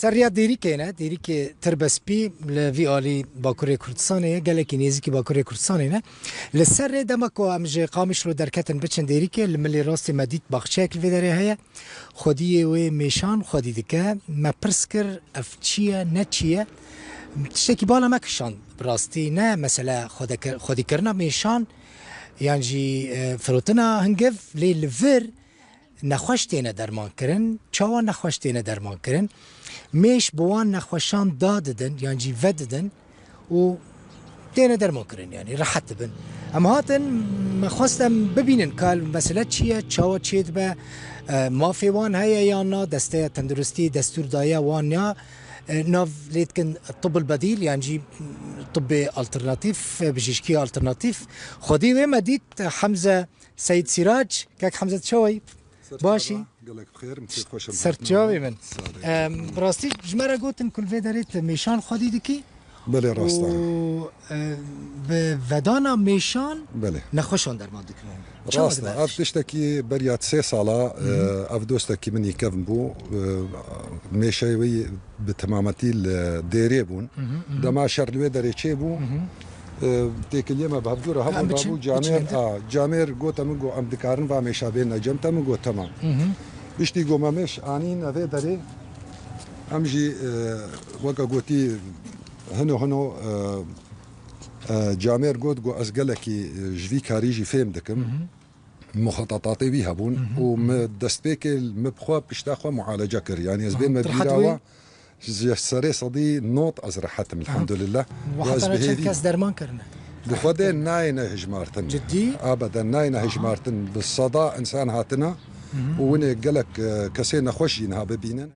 سریا دیری که نه دیری که تربسپی لوی آلی باکوری کردستانه گله نیزی که باکوری کردستانه نه لسر دمکو امج قامش رو درکتن بچن دیری که الملی راست مدید باخچه کل وداره هیا خودی و میشان خودی دکه ما پرسکر افچیه نچیه تشتکی بالا مکشان براستی نه مثلا خودی کرنا میشان یعنی جی فروتنا هنگف لیل ور نخوش تینه درمان کرن چاوان نخوش تینه درمان کرن میش بوان نخوشان داددن یعنی جی وددن و تینه درمان کرن یعنی راحت بن اما هاتن مخواستم ببینن کال مسئله چیه چاوا چید به مافی وان هیا یا نا دسته تندرستی دستور دایه وان یا ناف ليتكن الطب البديل يعني جي طب الترناتيف بجيشكي الترناتيف خدي وين مديت حمزه سيد سراج كاك حمزه شوي باشي قالك بخير مسيت خوش صرت جاوي من براستي جمره قلت كل في دريت ميشان خدي دكي بله راستا بفدانا ميشان بله نخوشون در ما دكنون راستا اف تشتكي بريات 3 سالا اف دوستكي مني كيفن بو ميشاوي بتمامتي الديري بون دما شرلوي دري بو ديك اليوم بهبدور هبون بابو جامير قوت منقو ام دكارن با ميشابين نجمت منقو تمام بيشتي قو مامش انين افي دري امجي وقا قوتي هنو جامير قوت قو ازقلكي جفي كاريجي فهم دكم مخططاتي بيها بون ومدستبيك مبخوا بيشتاخوا معالجه كر يعني ازبين مديراوا سري صدي نوت ازرحتم الحمد لله وحتى كاس درمان كرنا بخدين ناينه هجمارتن جدي ابدا ناينه هجمارتن بالصدى انسان هاتنا وين قالك كسينا خوشينها ببينن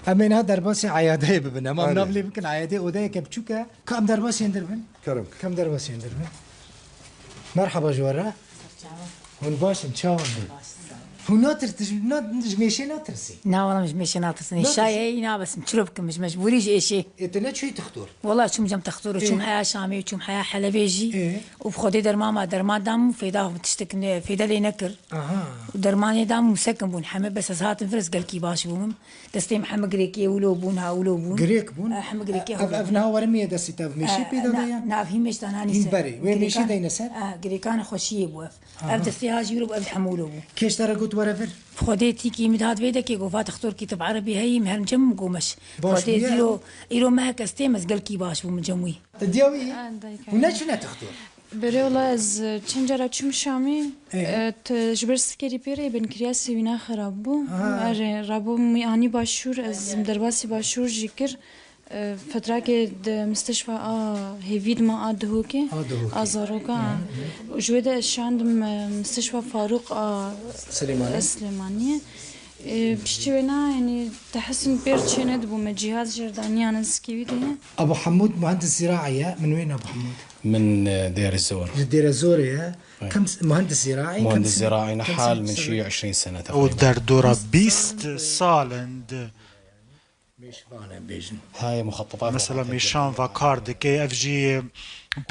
امين هذا درباسي عياده ببنا ما منابلي يمكن عياده وده كبچوكا كم درباسي يندربن كم درباسي يندربن مرحبا جوارا هون باش ان شاء الله هو ناتر ماشي ناترسي لا والله مش ماشي ناطرسني شاي هنا بس مشروبكم مش مجبوريش اي شيء انت شو تختار والله شو مجم تختار وشو حياه شامي وشو حياه حلبيجي وبخدي درماما درمان دام فيدا بتشتكن فيدا لي نكر ودرماني دام مسكن بون حمد بس هات فرس قال كي باش بون دستي محمد غريكي ولو بون ها ولو بون غريك بون محمد غريكي افنا ورميه دستي تاف ماشي بيدا دايا نعم هي مش تناني بري وين ماشي داينا سر غريكان خوشيه بوف ابدا استياج يورو ابدا حمولو بو كيش ترى قلت ورافر خديتي كي مدهات فيدا كي قفات اختار كتاب عربي هي مهرم جم قومش خديتي إيرو ما هكستي مزقل كي باش بو مجموي تديوي وناش لا تختار بري والله از چند جرا چم شامي تجبر سكري بيري بن كرياسي بنا خراب بو رابو يعني باشور از درباسي باشور جيكر فترة كده مستشفى هيفيد ما أدهوكي أزاروكا وجوده الشاندم مستشفى فاروق سليمانية بشتوينا يعني تحسن بيرتشيند بوم جهاز جرداني أنا سكيبيته أبو حمود مهندس زراعي من وين أبو حمود؟ من دير الزور. دير الزور يا كم مهندس زراعي؟ مهندس زراعي نحال من شي 20 سنة تقريبا. ودر دورة 20 سال عند هاي مخططات مثلا ميشان فاكار دكي اف جي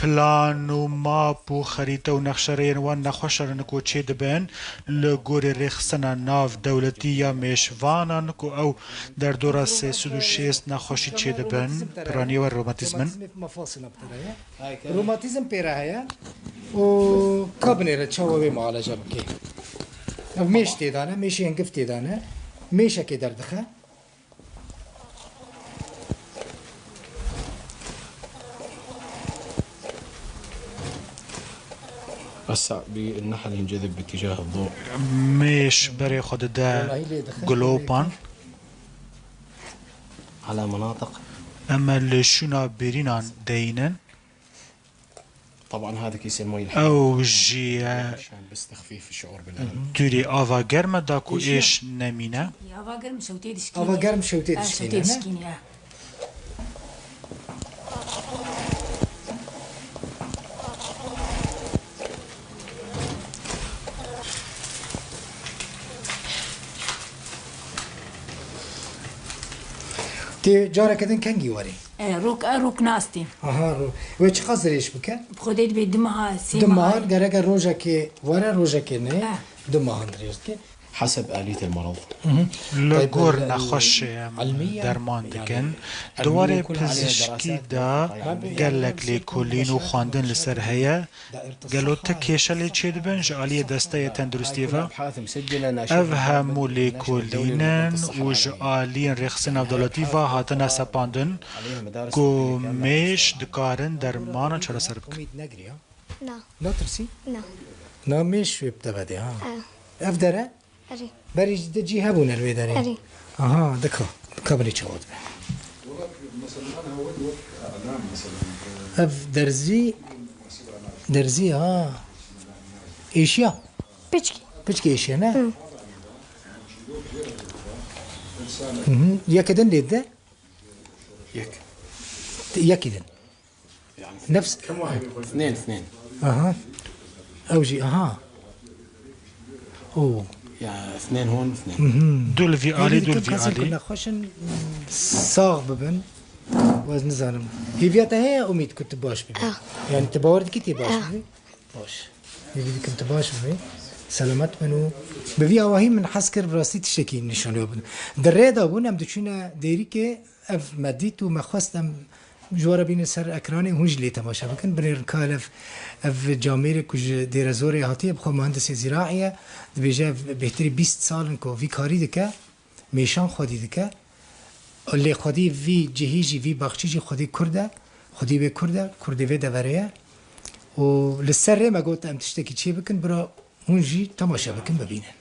بلان وماب وخريطة ونخشرين وانا خوشر نكو تشي دبن لغوري ريخسنا ناف دولتية ميشوانا نكو او در دورة سي سودو شيست نخوشي تشي دبن براني والروماتيزمن روماتيزم بيرا هيا و كابنيرا تشاوه بمعالجة بكي ميش تيدانا ميش ينقف تيدانا ميشا كي دردخه هسا بالنحل ينجذب باتجاه الضوء مش بري خد دا جلوبان على مناطق اما اللي شونا بيرينان دينن طبعا هذا كيس المي او جي عشان بس تخفيف الشعور بالالم دوري افا جرم داكو ايش نمينه افا جرم شوتي دشكينه افا جرم شوتي دشكينه تي جارة كدن كنجي وري روك ناستي روك ويش قصر ايش بك؟ بخديت بدمها سيما دمها جرجا روجا كي ورا روجا كي نه دمها دريست كي حسب آلية المرض. لگور نخوش درمان دکن دواره پزشکی دا گلک لی کلین و خواندن لسر هیا گلو تکیشه لی چه دبن جعالی دسته تندرستی و او همو لی کلینن و جعالی رخصن افدالتی و هاتن سپاندن گو میش دکارن درمان چرا سر بکن؟ نه لا ترسي؟ نه لا مش بتبدي ها افدره اری بريج دجي هبون الويدري اری اها دكا كبري تشود اف درزي ها ايشيا پیچکی بتشكي ايشيا نه يا كدن ده يك يا كدن يعني نفس كم واحد؟ اثنين اها اوجي اها اوه يعني اثنين هون اثنين. دول في آلی دول في آلی كنا خوشن صاغ ببن وزن زارم هي فيها هي اميد كنت باش ببن يعني تباورد كي باش ببن باش هي كنت باش ببن سلامت منو بفي اواهي من حسكر براسي تشكي نشان يوبن دريدا بون ام دچونا ديري كي اف مديت وما خواستم جوارا بين سر اكراني هونج لي تماشا بكن برير كالف اف جامير كوج دير زوري هاتي بخو مهندس زراعيه بيجا بهتري 20 سال كو في كاري دكا ميشان خودي دكا اللي خودي في جهيجي في بخشيجي خودي كرده خودي به كرده في دوريه وللسر ما قلت ام تشتكي شي بكن برا هونجي تماشا بكن ببينن